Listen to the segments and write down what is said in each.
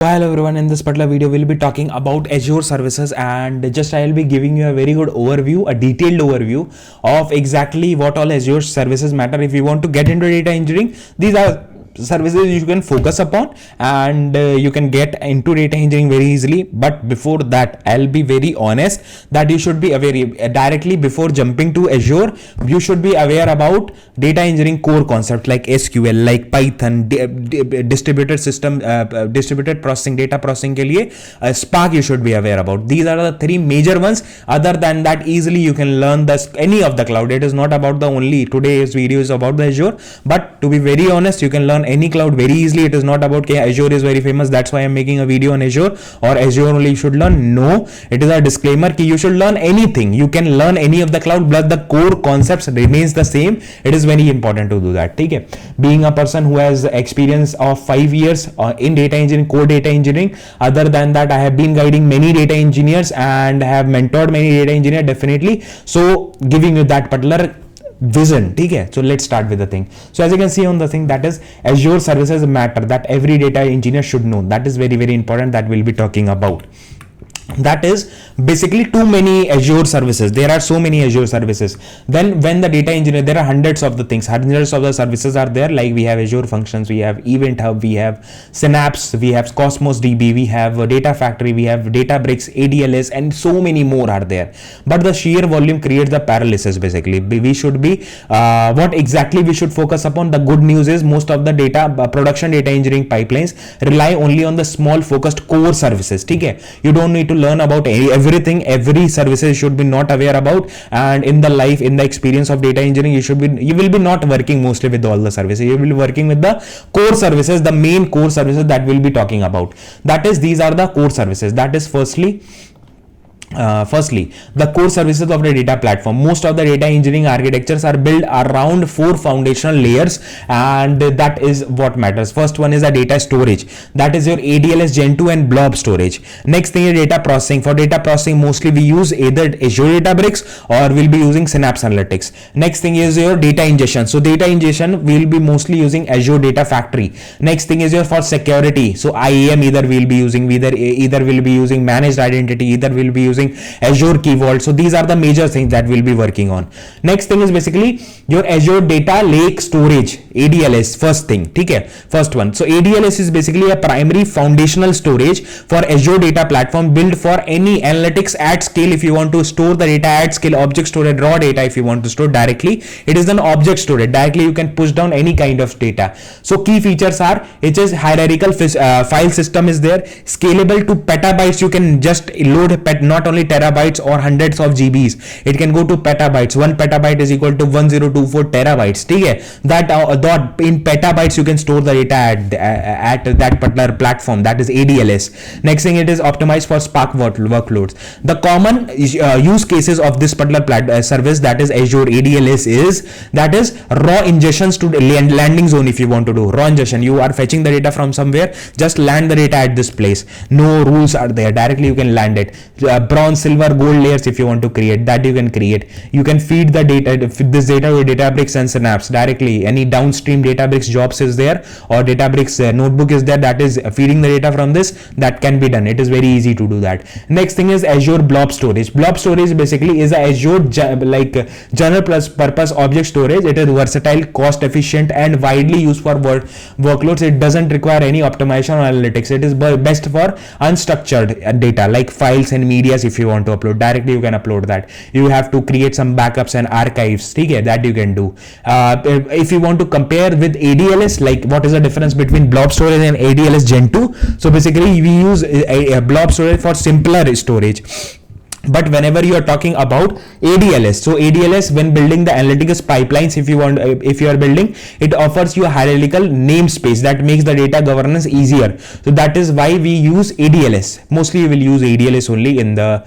Hello everyone, in this particular video we'll be talking about Azure services, and just I'll be giving you a very good overview, a detailed overview of exactly what all Azure services matter. If you want to get into data engineering, these are services you can focus upon, and you can get into data engineering very easily. But before that, I'll be very honest that you should be aware directly before jumping to Azure. You should be aware about data engineering core concepts like SQL, like Python, distributed system, distributed processing, data processing के लिए Spark you should be aware about. These are the three major ones. Other than that, easily you can learn any of the cloud. It is not about the only today's video is about the Azure, but to be very honest, you can learn any cloud very easily. It is not about Azure is very famous, that's why I'm making a video on Azure, or Azure only you should learn. No, it is a disclaimer कि you should learn anything. You can learn any of the cloud, but the core concepts remains the same. It is very important to do that. ठीक है, being a person who has experience of 5 years in data engineering, core data engineering. Other than that, I have been guiding many data engineers and have mentored many data engineers definitely. So giving you that particular vision. ठीक है, so let's start with the thing. So as you can see on the thing, that is Azure services matter, that every data engineer should know. That is very, very important, that we'll be talking about. That is basically too many Azure services. There are so many Azure services. Then when the data engineer, there are hundreds of the things, hundreds of the services are there. Like we have Azure Functions, we have Event Hub, we have Synapse, we have Cosmos DB, we have Data Factory, we have Databricks, ADLS, and so many more are there. But the sheer volume creates the paralysis. Basically, we should be what exactly we should focus upon. The good news is most of the data production data engineering pipelines rely only on the small focused core services. ठीक है, you don't need to learn about everything. Every services should be not aware about, and in the life, in the experience of data engineering, you will be not working mostly with all the services. You will be working with the core services, the main core services that we'll be talking about. That is, these are the core services. That is firstly, the core services of the data platform. Most of the data engineering architectures are built around 4 foundational layers, and that is what matters. First one is the data storage. That is your ADLS Gen2 and Blob storage. Next thing is data processing. For data processing, mostly we use either Azure Databricks or we'll be using Synapse Analytics. Next thing is your data ingestion. So data ingestion we'll be mostly using Azure Data Factory. Next thing is your for security. So IAM either we'll be using managed identity, either we'll be using Azure Key Vault. So these are the major things that we'll be working on. Next thing is basically your Azure Data Lake Storage, ADLS. First thing, okay, first one. So ADLS is basically a primary foundational storage for Azure Data Platform, built for any analytics at scale. If you want to store the data at scale, object storage, raw data, if you want to store directly, it is an object storage. Directly you can push down any kind of data. So key features are, it is hierarchical file system is there, scalable to petabytes. You can just load not only terabytes or hundreds of GBs, it can go to petabytes. 1 petabyte is equal to 1024 terabytes. ठीक है, that in petabytes you can store the data at that particular platform, that is ADLS. Next thing, it is optimized for Spark workloads. The common use cases of this particular service, that is Azure ADLS, that is raw ingestions to landing zone. If you want to do raw ingestion, you are fetching the data from somewhere, just land the data at this place. No rules are there, directly you can land it. Bronze, silver, gold layers, if you want to create that, you can create. You can feed the data, this data with Databricks and Synapse directly. Any downstream Databricks jobs is there, or Databricks notebook is there, that is feeding the data from this, that can be done. It is very easy to do that. Next thing is Azure Blob storage. Blob storage basically is a Azure general purpose object storage. It is versatile, cost efficient, and widely used for workloads. It doesn't require any optimization or analytics. It is best for unstructured data like files and medias. If you want to upload directly, you can upload that. You have to create some backups and archives, okay, that you can do. If you want to compare with ADLS, like what is the difference between Blob storage and ADLS Gen2? So basically we use a Blob storage for simpler storage. But whenever you are talking about ADLS, so ADLS, when building the analytics pipelines, if you are building, it offers you a hierarchical namespace that makes the data governance easier. So that is why we use ADLS. Mostly you will use ADLS only. In the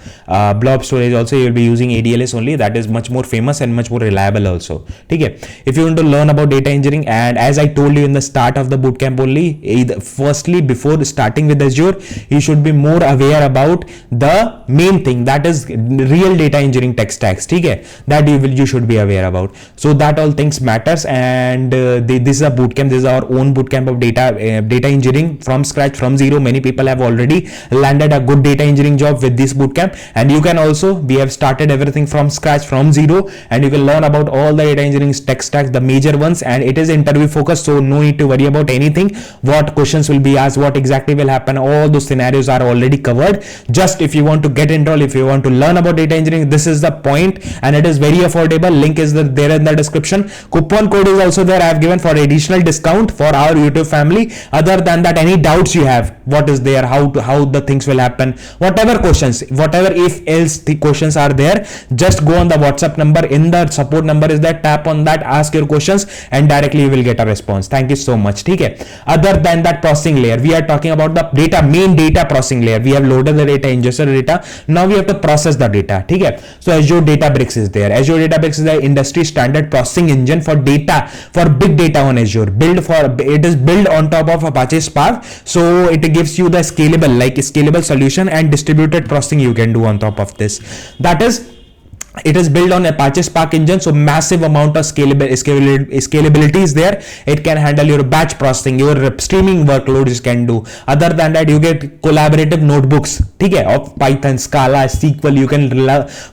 Blob storage also you will be using ADLS only. That is much more famous and much more reliable also. Okay, if you want to learn about data engineering, and as I told you in the start of the bootcamp only, firstly before starting with Azure, you should be more aware about the main thing, that that is real data engineering tech stacks, ठीक है, that you should be aware about. So that all things matters, and this is a bootcamp. This is our own bootcamp of data engineering from scratch, from zero. Many people have already landed a good data engineering job with this bootcamp, and you can also, we have started everything from scratch, from zero, and you can learn about all the data engineering tech stacks, the major ones, and it is interview focused, so no need to worry about anything, what questions will be asked, what exactly will happen. All those scenarios are already covered. Just if you want to get enrolled, if you want to learn about data engineering, this is the point, and it is very affordable. Link is there in the description. Coupon code is also there, I have given for additional discount for our YouTube family. Other than that, any doubts you have, what is there, how the things will happen, whatever questions, whatever if else the questions are there, just go on the WhatsApp number, in the support number is there, tap on that, ask your questions, and directly you will get a response. Thank you so much. Okay. Other than that processing layer, we are talking about the main data processing layer. We have loaded the data, ingested the data, now we have to process the data. Okay. So Azure Databricks is there. Azure Databricks is the industry standard processing engine for data, for big data on Azure. It is built on top of Apache Spark, so it gives you the scalable solution and distributed processing you can do on top of this. That is, it is built on Apache Spark engine, so massive amount of scalability is there. It can handle your batch processing, your streaming workloads can do. Other than that, you get collaborative notebooks, okay, of Python, Scala, SQL. You can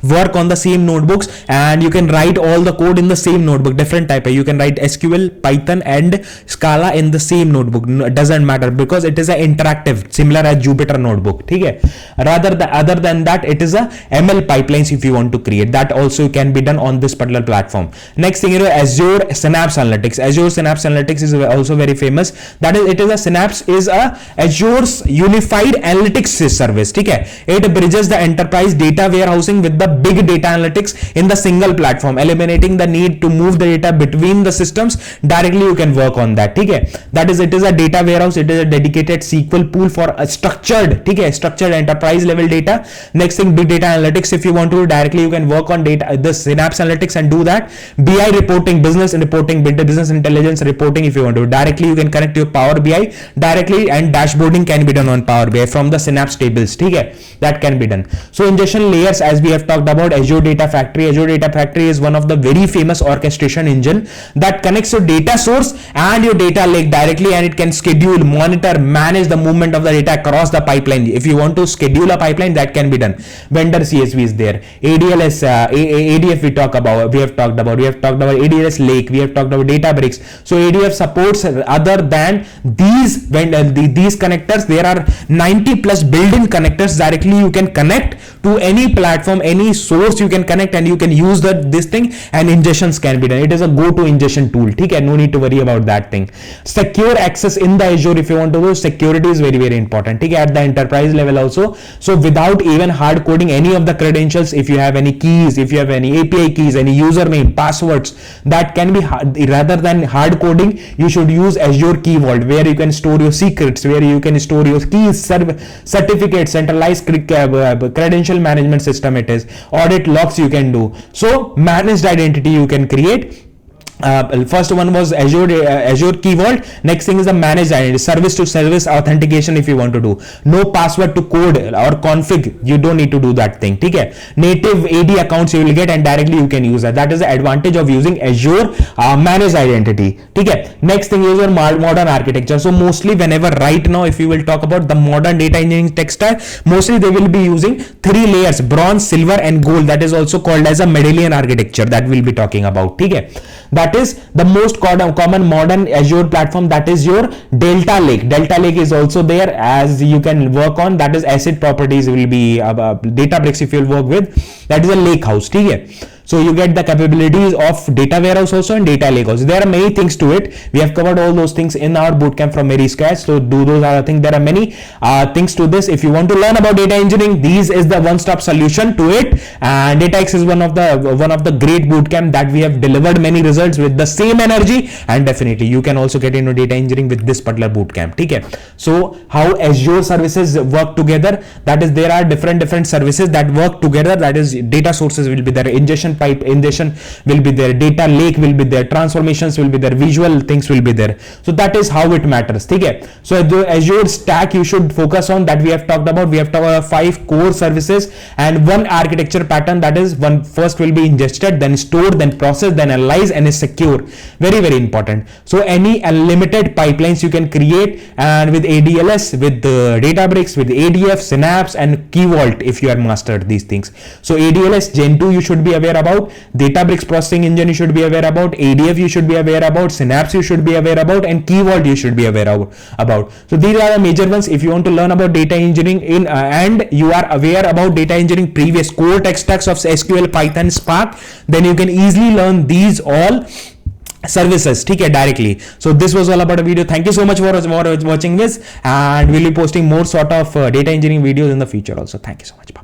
work on the same notebooks, and you can write all the code in the same notebook. Different type. You can write SQL, Python, and Scala in the same notebook. It doesn't matter, because it is a interactive, similar as Jupyter notebook. Okay. Other than that, it is a ML pipelines if you want to create. That also can be done on this particular platform. Next thing, Azure Synapse Analytics. Azure Synapse Analytics is also very famous. That is, Synapse is a Azure's unified analytics service. Okay? It bridges the enterprise data warehousing with the big data analytics in the single platform, eliminating the need to move the data between the systems. Directly you can work on that. Okay? That is, it is a data warehouse. It is a dedicated SQL pool for a structured enterprise level data. Next thing, big data analytics. If you want to, directly you can work on data, the Synapse Analytics, and do that. BI reporting, business reporting, business intelligence reporting. If you want to, directly you can connect your Power BI directly, and dashboarding can be done on Power BI from the Synapse tables. Okay? That can be done. So ingestion layers, as we have talked about, Azure Data Factory. Azure Data Factory is one of the very famous orchestration engine that connects your data source and your data lake directly, and it can schedule, monitor, manage the movement of the data across the pipeline. If you want to schedule a pipeline, that can be done. Vendor CSV is there. ADLS, ADF we have talked about ADLS Lake, we have talked about Databricks. So ADF supports, other than these connectors, there are 90 plus built-in connectors. Directly you can connect to any platform, any source you can connect, and you can use this thing, and ingestions can be done. It is a go-to ingestion tool. Okay? No need to worry about that thing. Secure access in the Azure, if you want to do, security is very, very important. Okay? At the enterprise level also. So without even hard coding any of the credentials, if you have any keys, if you have any API keys, any username, passwords, that can be rather than hard coding, you should use Azure Key Vault, where you can store your secrets, where you can store your keys, certificates, centralized credential management system. It is audit logs you can do. So managed identity you can create. First one was Azure Key Vault. Next thing is the managed identity, service to service authentication. If you want to do no password to code or config, you don't need to do that thing. Okay? Native AD accounts you will get, and directly you can use that. That is the advantage of using Azure managed identity. Okay? Next thing is your modern architecture. So mostly whenever right now, if you will talk about the modern data engineering tech stack, mostly they will be using 3 layers: bronze, silver, and gold. That is also called as a medallion architecture that we'll be talking about. Okay? That is the most common modern Azure platform. That is your Data Lake. Data Lake is also there, as you can work on. That is asset properties will be Databricks if you'll work with. That is a lake house. Okay? So you get the capabilities of data warehouse also and data lake also. There are many things to it. We have covered all those things in our bootcamp from very scratch. So do those other things. There are many things to this. If you want to learn about data engineering, these is the one-stop solution to it. And DataX is one of the great bootcamp that we have delivered many results with the same energy. And definitely you can also get into data engineering with this particular bootcamp. Okay? So how Azure services work together? That is, there are different services that work together. That is, data sources will be there, ingestion pipe, ingestion will be there, data lake will be there, transformations will be there, visual things will be there. So that is how it matters. Okay, so the Azure stack you should focus on that we have talked about. We have talked about 5 core services and one architecture pattern, that is one first will be ingested, then stored, then processed, then analyze, and is secure. Very, very important. So any unlimited pipelines you can create, and with ADLS, with Databricks, with ADF, Synapse, and Key Vault, if you have mastered these things. So ADLS Gen2 you should be aware about, Databricks processing engine you should be aware about, ADF you should be aware about, Synapse you should be aware about, and Key Vault you should be aware about. So these are the major ones. If you want to learn about data engineering and you are aware about data engineering previous core tech stacks of SQL, Python, Spark, then you can easily learn these all services directly. So this was all about a video. Thank you so much for watching this, and we'll be posting more sort of data engineering videos in the future also. Thank you so much. Bye.